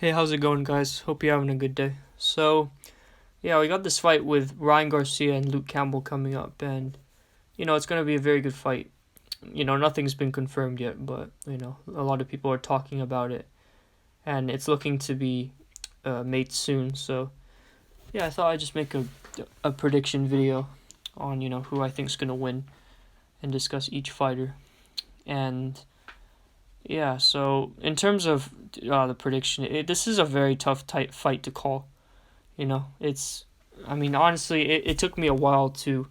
Hey, how's it going, guys? Hope you're having a good day. So, yeah, we got this fight with Ryan Garcia and Luke Campbell coming up, and it's going to be a very good fight. Nothing's been confirmed yet, but a lot of people are talking about it, and it's looking to be made soon. So, yeah, I thought I'd just make a prediction video on who I think's going to win and discuss each fighter. And yeah, so in terms of the prediction, this is a very tough tight fight to call. Honestly, it took me a while to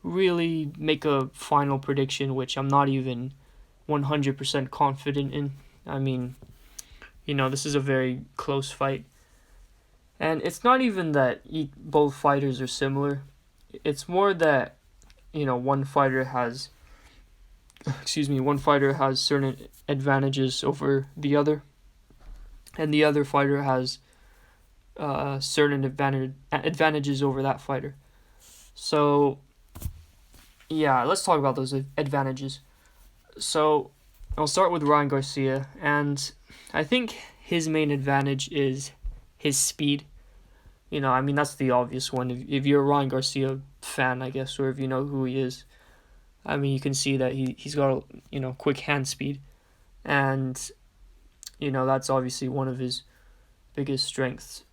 really make a final prediction, which I'm not even 100% confident in. This is a very close fight. And it's not even that both fighters are similar. It's more that, one fighter has certain advantages over the other, and the other fighter has certain advantages over that fighter. So, yeah, let's talk about those advantages. So, I'll start with Ryan Garcia, and I think his main advantage is his speed. That's the obvious one. If you're a Ryan Garcia fan, I guess, or if you know who he is, you can see that he's got, quick hand speed. And, that's obviously one of his biggest strengths,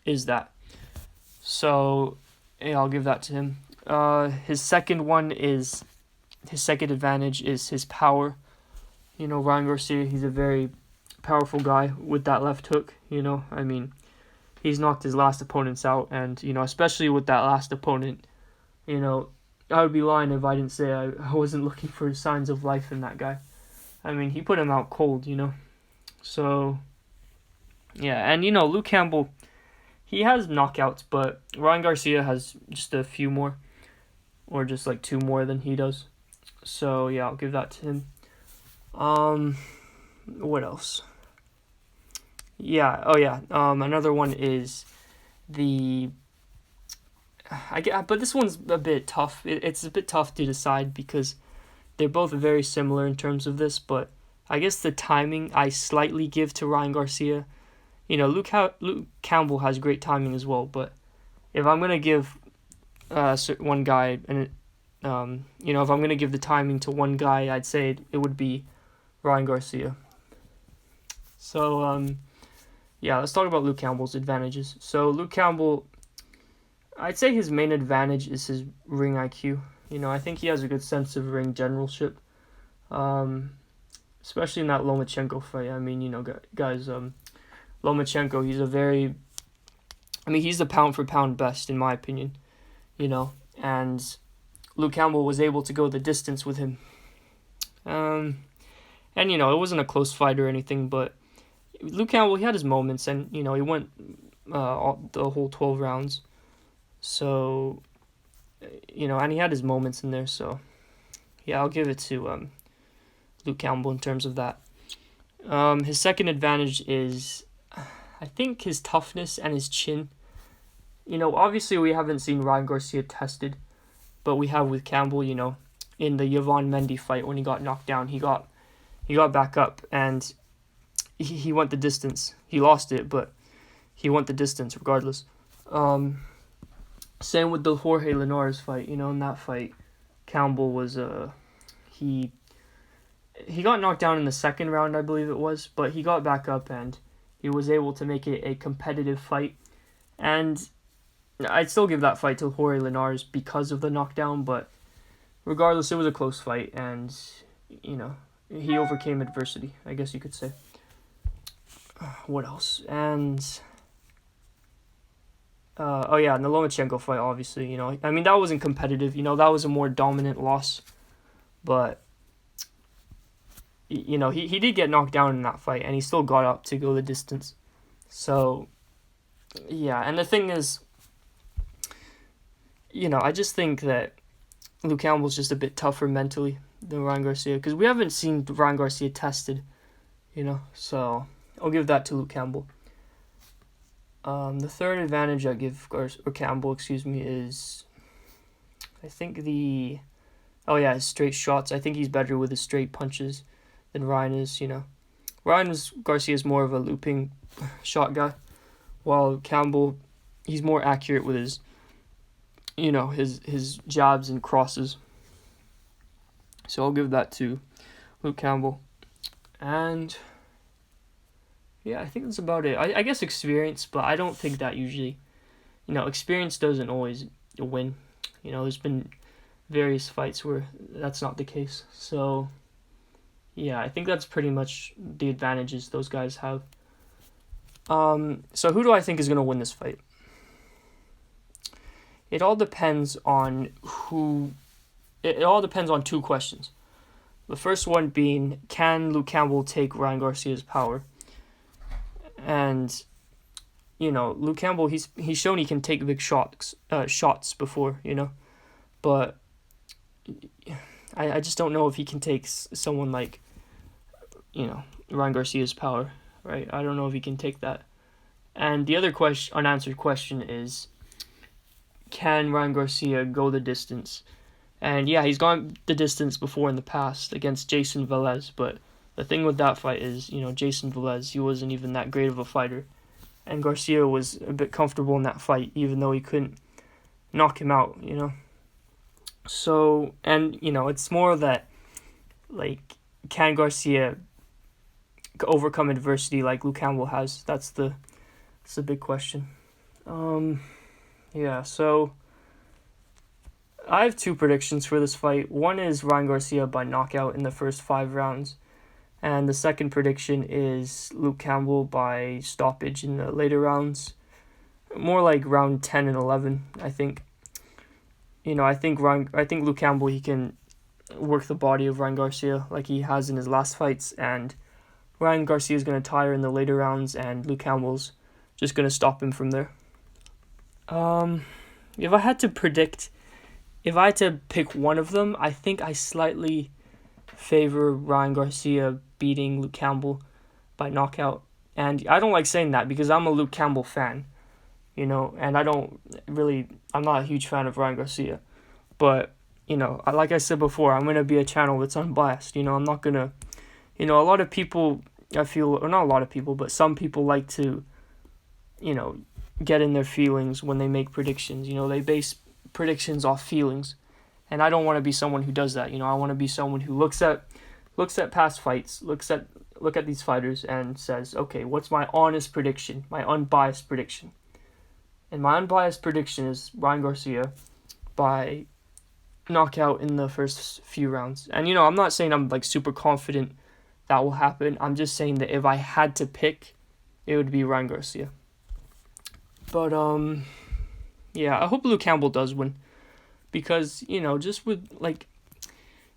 is that. So, yeah, I'll give that to him. His second advantage is his power. Ryan Garcia, he's a very powerful guy with that left hook, He's knocked his last opponents out, and, especially with that last opponent, I would be lying if I didn't say I wasn't looking for signs of life in that guy. He put him out cold, So, yeah, and, Luke Campbell, he has knockouts, but Ryan Garcia has just a few more, or just like two more than he does. So, yeah, I'll give that to him. What else? Another one is but this one's a bit tough. It's a bit tough to decide because they're both very similar in terms of this, but I guess the timing I slightly give to Ryan Garcia. Luke Campbell has great timing as well, but if I'm going to give one guy, and if I'm going to give the timing to one guy, I'd say it would be Ryan Garcia. So, let's talk about Luke Campbell's advantages. So, Luke Campbell, I'd say his main advantage is his ring IQ. I think he has a good sense of ring generalship, especially in that Lomachenko fight. Guys, Lomachenko, he's the pound-for-pound best, in my opinion, and Luke Campbell was able to go the distance with him. And, it wasn't a close fight or anything, but Luke Campbell, he had his moments, and, he went the whole 12 rounds. So, and he had his moments in there, so, yeah, I'll give it to Luke Campbell in terms of that. His second advantage is, I think, his toughness and his chin. Obviously we haven't seen Ryan Garcia tested, but we have with Campbell, in the Yvonne Mendy fight when he got knocked down, he got back up, and he went the distance. He lost it, but he went the distance regardless. Same with the Jorge Linares fight. In that fight, Campbell was he got knocked down in the second round, I believe it was, but he got back up and he was able to make it a competitive fight. And I'd still give that fight to Jorge Linares because of the knockdown, but regardless, it was a close fight, and he overcame adversity, I guess you could say. What else? And and the Lomachenko fight, obviously, that wasn't competitive, that was a more dominant loss, but he did get knocked down in that fight, and he still got up to go the distance. So, yeah, and the thing is, I just think that Luke Campbell's just a bit tougher mentally than Ryan Garcia, because we haven't seen Ryan Garcia tested, so I'll give that to Luke Campbell. The third advantage I give Campbell, is, I think his straight shots. I think he's better with his straight punches than Ryan is, Garcia is more of a looping shot guy, while Campbell, he's more accurate with his, his jabs and crosses. So I'll give that to Luke Campbell. And yeah, I think that's about it. I guess experience, but I don't think that usually, experience doesn't always win. There's been various fights where that's not the case. So yeah, I think that's pretty much the advantages those guys have. So who do I think is going to win this fight? It all depends on It all depends on two questions. The first one being, can Luke Campbell take Ryan Garcia's power? And Luke Campbell, he's shown he can take big shots before, but I just don't know if he can take someone like, Ryan Garcia's power, right? I don't know if he can take that. And the other unanswered question is, can Ryan Garcia go the distance? And yeah, he's gone the distance before in the past against Jason Velez, but the thing with that fight is, Jason Velez, he wasn't even that great of a fighter. And Garcia was a bit comfortable in that fight, even though he couldn't knock him out, So, and, it's more that, like, can Garcia overcome adversity like Luke Campbell has? That's the big question. Yeah, so I have two predictions for this fight. One is Ryan Garcia by knockout in the first 5 rounds. And the second prediction is Luke Campbell by stoppage in the later rounds. More like round 10 and 11, I think. I think Luke Campbell, he can work the body of Ryan Garcia like he has in his last fights. And Ryan Garcia is going to tire in the later rounds, and Luke Campbell's just going to stop him from there. If I had to pick one of them, I think I slightly favor Ryan Garcia beating Luke Campbell by knockout. And I don't like saying that because I'm a Luke Campbell fan, and I'm not a huge fan of Ryan Garcia. But, like I said before, I'm going to be a channel that's unbiased. I'm not going to, a lot of people, I feel, or not a lot of people, but some people like to, get in their feelings when they make predictions. They base predictions off feelings. And I don't want to be someone who does that. I want to be someone who looks at past fights, look at these fighters and says, okay, what's my honest prediction, my unbiased prediction? And my unbiased prediction is Ryan Garcia by knockout in the first few rounds. And I'm not saying I'm like super confident that will happen. I'm just saying that if I had to pick, it would be Ryan Garcia. But yeah, I hope Luke Campbell does win. Because, just with,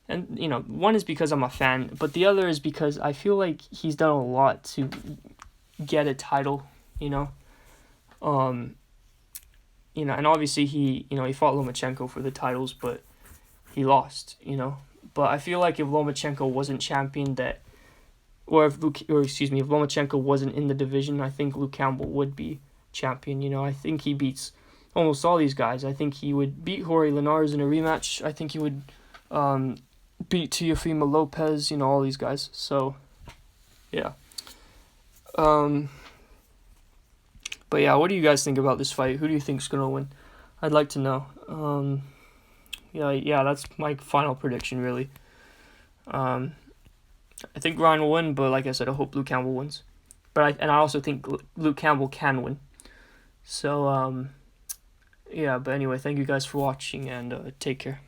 and, one is because I'm a fan, but the other is because I feel like he's done a lot to get a title, and obviously he fought Lomachenko for the titles, but he lost, but I feel like if Lomachenko wasn't champion if Lomachenko wasn't in the division, I think Luke Campbell would be champion. I think he beats almost all these guys. I think he would beat Jorge Linares in a rematch. I think he would beat Teofimo Lopez, all these guys. So, yeah. But yeah, what do you guys think about this fight? Who do you think is going to win? I'd like to know. Yeah, that's my final prediction, really. I think Ryan will win, but like I said, I hope Luke Campbell wins. I also think Luke Campbell can win. So, yeah, but anyway, thank you guys for watching, and take care.